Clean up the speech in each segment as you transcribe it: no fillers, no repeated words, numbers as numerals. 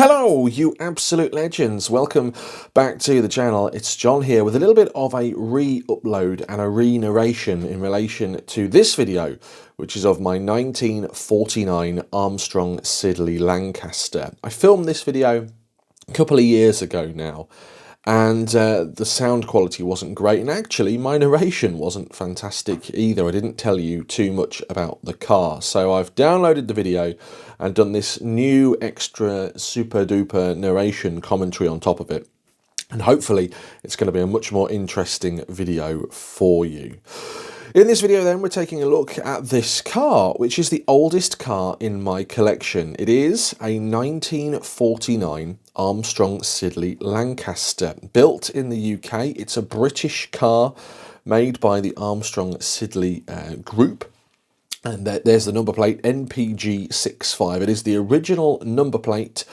Hello, you absolute legends. Welcome back to the channel. It's John here with a little bit of a re-upload and a re-narration in relation to this video, which is of my 1949 Armstrong Siddeley Lancaster. I filmed this video a couple of years ago now, and the sound quality wasn't great, and actually my narration wasn't fantastic either. I didn't tell you too much about the car, so I've downloaded the video and done this new extra super duper narration commentary on top of it, and hopefully it's going to be a much more interesting video for you. In this video then, we're taking a look at this car, which is the oldest car in my collection. It is a 1949 Armstrong Siddeley Lancaster, built in the UK. It's a British car made by the Armstrong Siddeley group. And there's the number plate, NPG65. It is the original number plate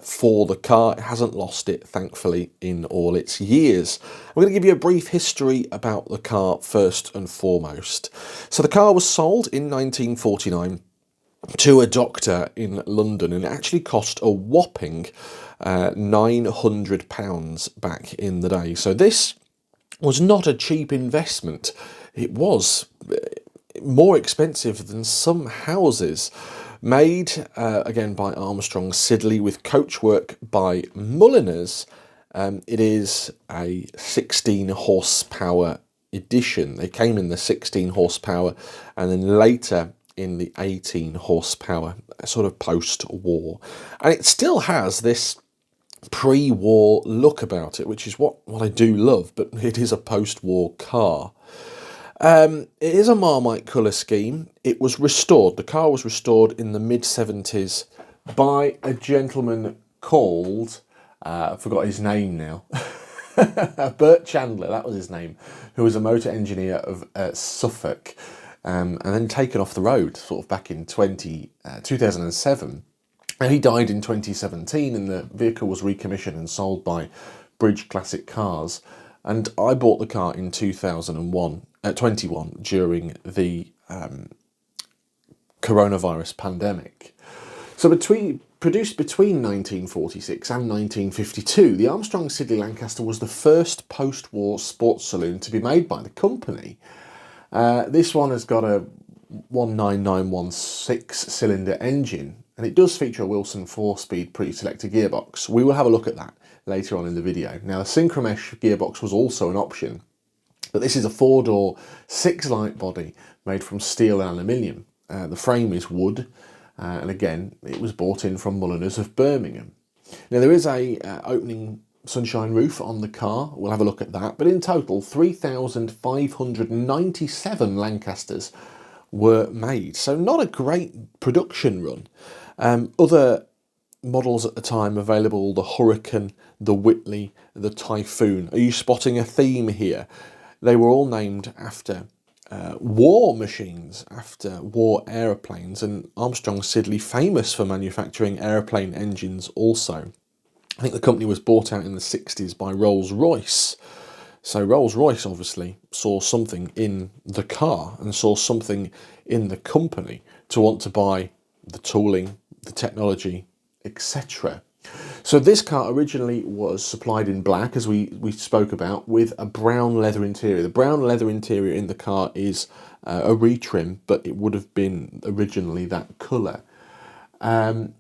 for the car. It hasn't lost it, thankfully, in all its years. I'm going to give you a brief history about the car first and foremost. So the car was sold in 1949 to a doctor in London, and it actually cost a whopping £900 back in the day. So this was not a cheap investment. It was more expensive than some houses. Made again by Armstrong Siddeley with coachwork by Mulliners. It is a 16 horsepower edition. They came in the 16 horsepower and then later in the 18 horsepower, sort of post-war. And it still has this pre-war look about it, which is what I do love, but it is a post-war car. It is a Marmite colour scheme. It was restored. The car was restored in the mid-70s by a gentleman called, I forgot his name now, Bert Chandler, that was his name, who was a motor engineer of Suffolk, and then taken off the road sort of back in 2007. And he died in 2017, and the vehicle was recommissioned and sold by Bridge Classic Cars. And I bought the car in 2021 during the coronavirus pandemic. So produced between 1946 and 1952, the Armstrong Siddeley Lancaster was the first post-war sports saloon to be made by the company. This one has got a 19916 cylinder engine, and it does feature a Wilson 4-speed pre-selector gearbox. We will have a look at that later on in the video. Now, the Synchromesh gearbox was also an option, but this is a 4-door, 6-light body made from steel and aluminium. The frame is wood, and again, it was bought in from Mulliners of Birmingham. Now, there is a opening sunshine roof on the car. We'll have a look at that, but in total, 3,597 Lancasters were made, so not a great production run. Other models at the time available: the Hurricane, the Whitley, the Typhoon. Are you spotting a theme here? They were all named after war machines, after war aeroplanes, and Armstrong Siddeley famous for manufacturing aeroplane engines also. I think the company was bought out in the 60s by Rolls-Royce. So Rolls-Royce obviously saw something in the car and saw something in the company to want to buy the tooling, the technology, etc. So this car originally was supplied in black, as we spoke about, with a brown leather interior. The brown leather interior in the car is a retrim, but it would have been originally that colour. And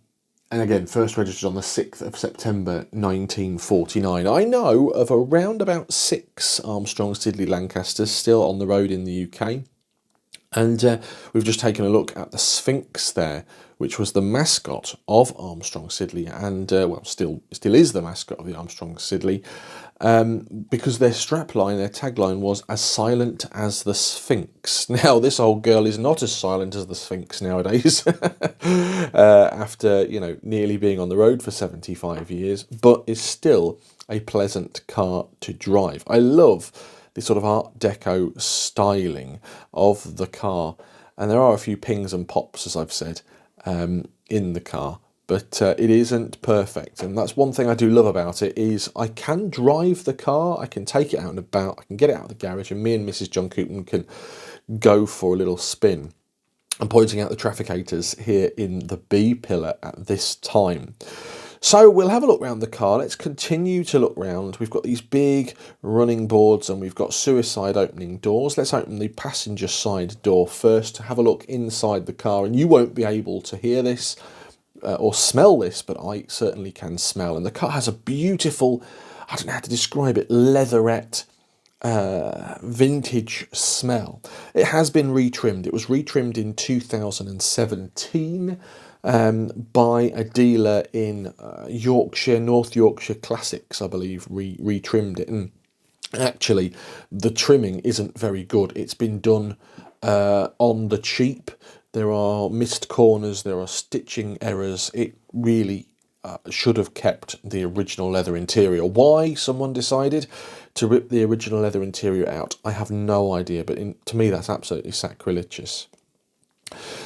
again, first registered on the 6th of September 1949. I know of around about 6 Armstrong Siddeley Lancasters still on the road in the UK. And we've just taken a look at the Sphinx there, which was the mascot of Armstrong Siddeley, and well, still is the mascot of the Armstrong Siddeley, because their strapline, their tagline was "as silent as the Sphinx." Now, this old girl is not as silent as the Sphinx nowadays, after nearly being on the road for 75 years, but is still a pleasant car to drive. I love the sort of Art Deco styling of the car, and there are a few pings and pops, as I've said, in the car, but it isn't perfect. And that's one thing I do love about it, is I can drive the car, I can take it out and about, I can get it out of the garage, and me and Mrs. John Coupland can go for a little spin. I'm pointing out the trafficators here in the B pillar at this time. So we'll have a look around the car. Let's continue to look round. We've got these big running boards and we've got suicide opening doors. Let's open the passenger side door first to have a look inside the car, and you won't be able to hear this or smell this, but I certainly can smell. And the car has a beautiful, I don't know how to describe it, leatherette vintage smell. It has been retrimmed. It was retrimmed in 2017 by a dealer in Yorkshire, North Yorkshire Classics, I believe, retrimmed it. And actually, the trimming isn't very good. It's been done on the cheap. There are missed corners, there are stitching errors. It really should have kept the original leather interior. Why someone decided to rip the original leather interior out, I have no idea, but to me that's absolutely sacrilegious.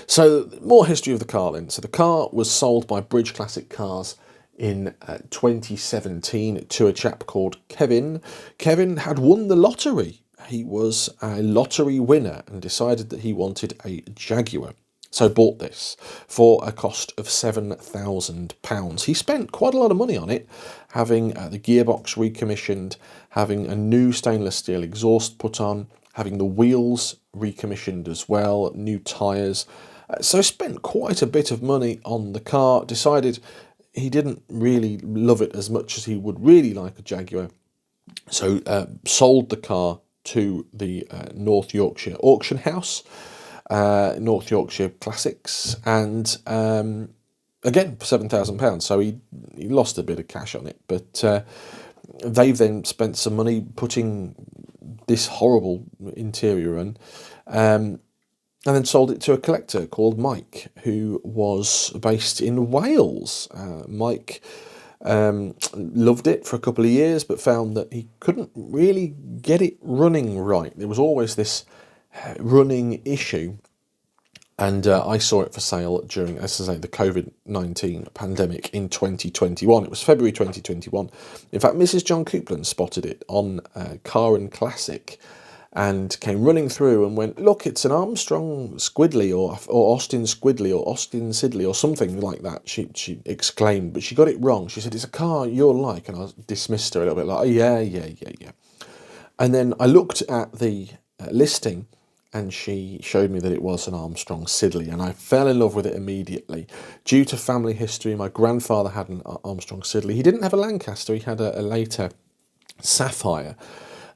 So more history of the car then. So the car was sold by Bridge Classic Cars in 2017 to a chap called Kevin. Kevin had won the lottery. He was a lottery winner and decided that he wanted a Jaguar. So bought this for a cost of £7,000. He spent quite a lot of money on it, having the gearbox recommissioned, having a new stainless steel exhaust put on, having the wheels recommissioned as well, new tyres. So spent quite a bit of money on the car, decided he didn't really love it as much as he would really like a Jaguar. So sold the car to the North Yorkshire auction house, North Yorkshire Classics, and again for £7,000. So he lost a bit of cash on it, but they've then spent some money putting this horrible interior on, and then sold it to a collector called Mike, who was based in Wales. Mike loved it for a couple of years, but found that he couldn't really get it running right. There was always this running issue, and I saw it for sale during, as I say, the COVID-19 pandemic in 2021. It was February 2021. In fact, Mrs. John Coupland spotted it on Car and Classic and came running through and went, "Look, it's an Armstrong Siddeley or Austin Siddeley or Austin Siddeley or something like that," she exclaimed, but she got it wrong. She said, "It's a car you'll like," and I dismissed her a little bit like, "Oh, yeah. And then I looked at the listing, and she showed me that it was an Armstrong Siddeley, and I fell in love with it immediately. Due to family history, my grandfather had an Armstrong Siddeley. He didn't have a Lancaster, he had a later Sapphire.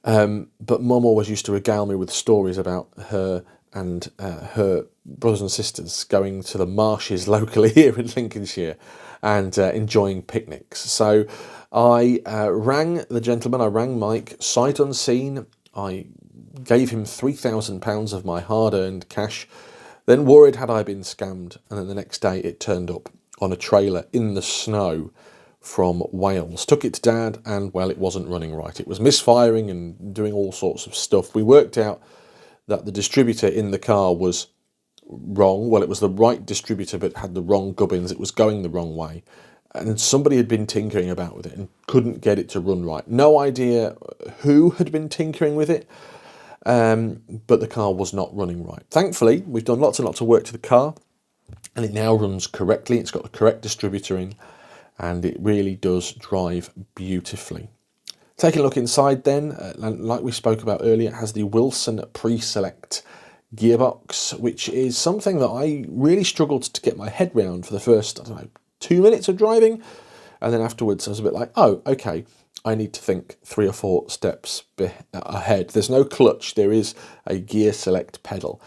But Mum always used to regale me with stories about her and her brothers and sisters going to the marshes locally here in Lincolnshire and enjoying picnics. So I rang the gentleman, I rang Mike, sight unseen. I gave him £3,000 of my hard-earned cash, then worried had I been scammed, and then the next day it turned up on a trailer in the snow from Wales. Took it to Dad, and well, it wasn't running right. It was misfiring and doing all sorts of stuff. We worked out that the distributor in the car was wrong. Well, it was the right distributor but had the wrong gubbins. It was going the wrong way, and somebody had been tinkering about with it and couldn't get it to run right. No idea who had been tinkering with it, but the car was not running right. Thankfully, we've done lots and lots of work to the car, and it now runs correctly. It's got the correct distributor in, and it really does drive beautifully. Taking a look inside then, like we spoke about earlier, it has the Wilson pre-select gearbox, which is something that I really struggled to get my head round for the first, 2 minutes of driving, and then afterwards I was a bit like, oh, okay, I need to think 3 or 4 steps ahead. There's no clutch, there is a gear select pedal.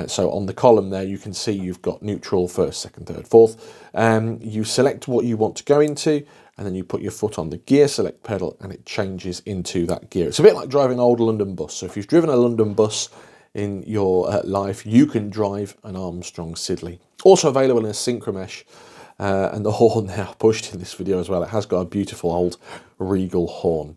So on the column there you can see you've got neutral, first, second, third, fourth. You select what you want to go into, and then you put your foot on the gear select pedal and it changes into that gear. It's a bit like driving an old London bus. So if you've driven a London bus in your life, you can drive an Armstrong Siddeley. Also available in a synchromesh. And the horn there pushed in this video as well. It has got a beautiful old Regal horn.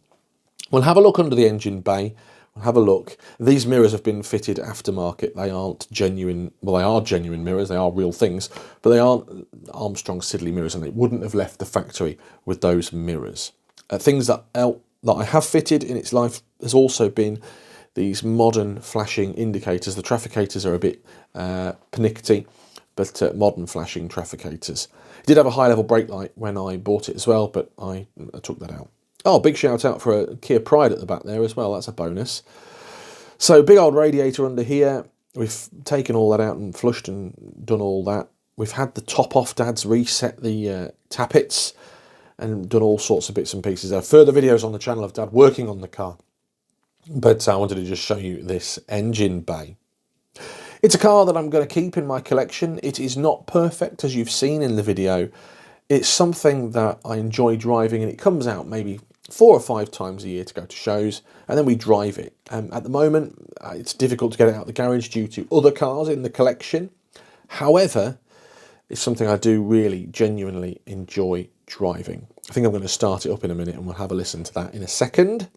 We'll have a look under the engine bay. We'll have a look. These mirrors have been fitted aftermarket. They aren't genuine. Well, they are genuine mirrors. They are real things, but they aren't Armstrong Siddeley mirrors, and it wouldn't have left the factory with those mirrors. Things that I have fitted in its life has also been these modern flashing indicators. The trafficators are a bit pernickety, but modern flashing trafficators. It did have a high-level brake light when I bought it as well, but I took that out. Oh, big shout out for a Kia Pride at the back there as well. That's a bonus. So big old radiator under here. We've taken all that out and flushed and done all that. We've had the top off, Dad's reset the tappets and done all sorts of bits and pieces. There are further videos on the channel of Dad working on the car. But I wanted to just show you this engine bay. It's a car that I'm going to keep in my collection. It is not perfect, as you've seen in the video. It's something that I enjoy driving, and it comes out maybe 4 or 5 times a year to go to shows, and then we drive it. At the moment, it's difficult to get it out of the garage due to other cars in the collection. However, it's something I do really genuinely enjoy driving. I think I'm going to start it up in a minute, and we'll have a listen to that in a second.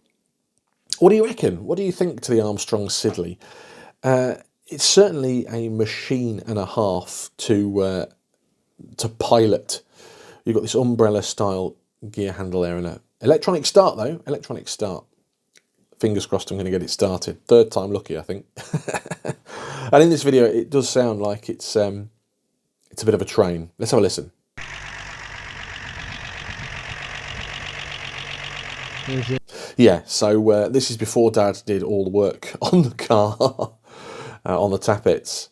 What do you reckon? What do you think to the Armstrong Siddeley? It's certainly a machine and a half to pilot. You've got this umbrella style gear handle there and a electronic start though. Electronic start. Fingers crossed I'm going to get it started. 3rd time lucky, I think. And in this video it does sound like it's a bit of a train. Let's have a listen. Yeah, so this is before Dad did all the work on the car. On the tappets,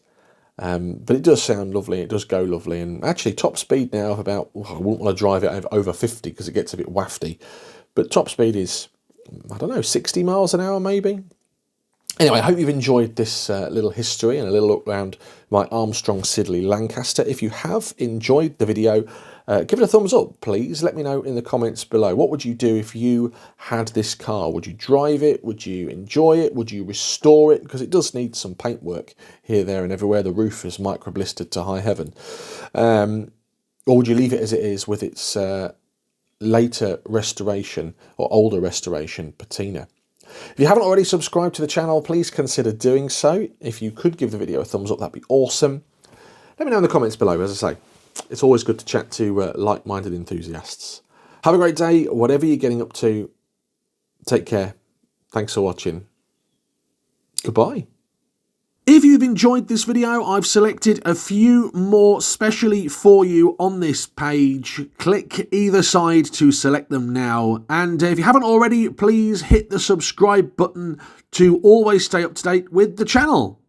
but it does sound lovely, it does go lovely, and actually top speed now of about, I wouldn't want to drive it over 50 because it gets a bit wafty, but top speed is, I don't know, 60 miles an hour maybe. Anyway, I hope you've enjoyed this little history and a little look around my Armstrong Siddeley Lancaster. If you have enjoyed the video, give it a thumbs up, please. Let me know in the comments below. What would you do if you had this car? Would you drive it? Would you enjoy it? Would you restore it? Because it does need some paintwork here, there and everywhere. The roof is micro-blistered to high heaven. Or would you leave it as it is with its later restoration or older restoration patina? If you haven't already subscribed to the channel, please consider doing so. If you could give the video a thumbs up, that'd be awesome. Let me know in the comments below. As I say, it's always good to chat to like-minded enthusiasts. Have a great day, whatever you're getting up to. Take care. Thanks for watching. Goodbye. If you've enjoyed this video, I've selected a few more specially for you on this page. Click either side to select them now. And if you haven't already, please hit the subscribe button to always stay up to date with the channel.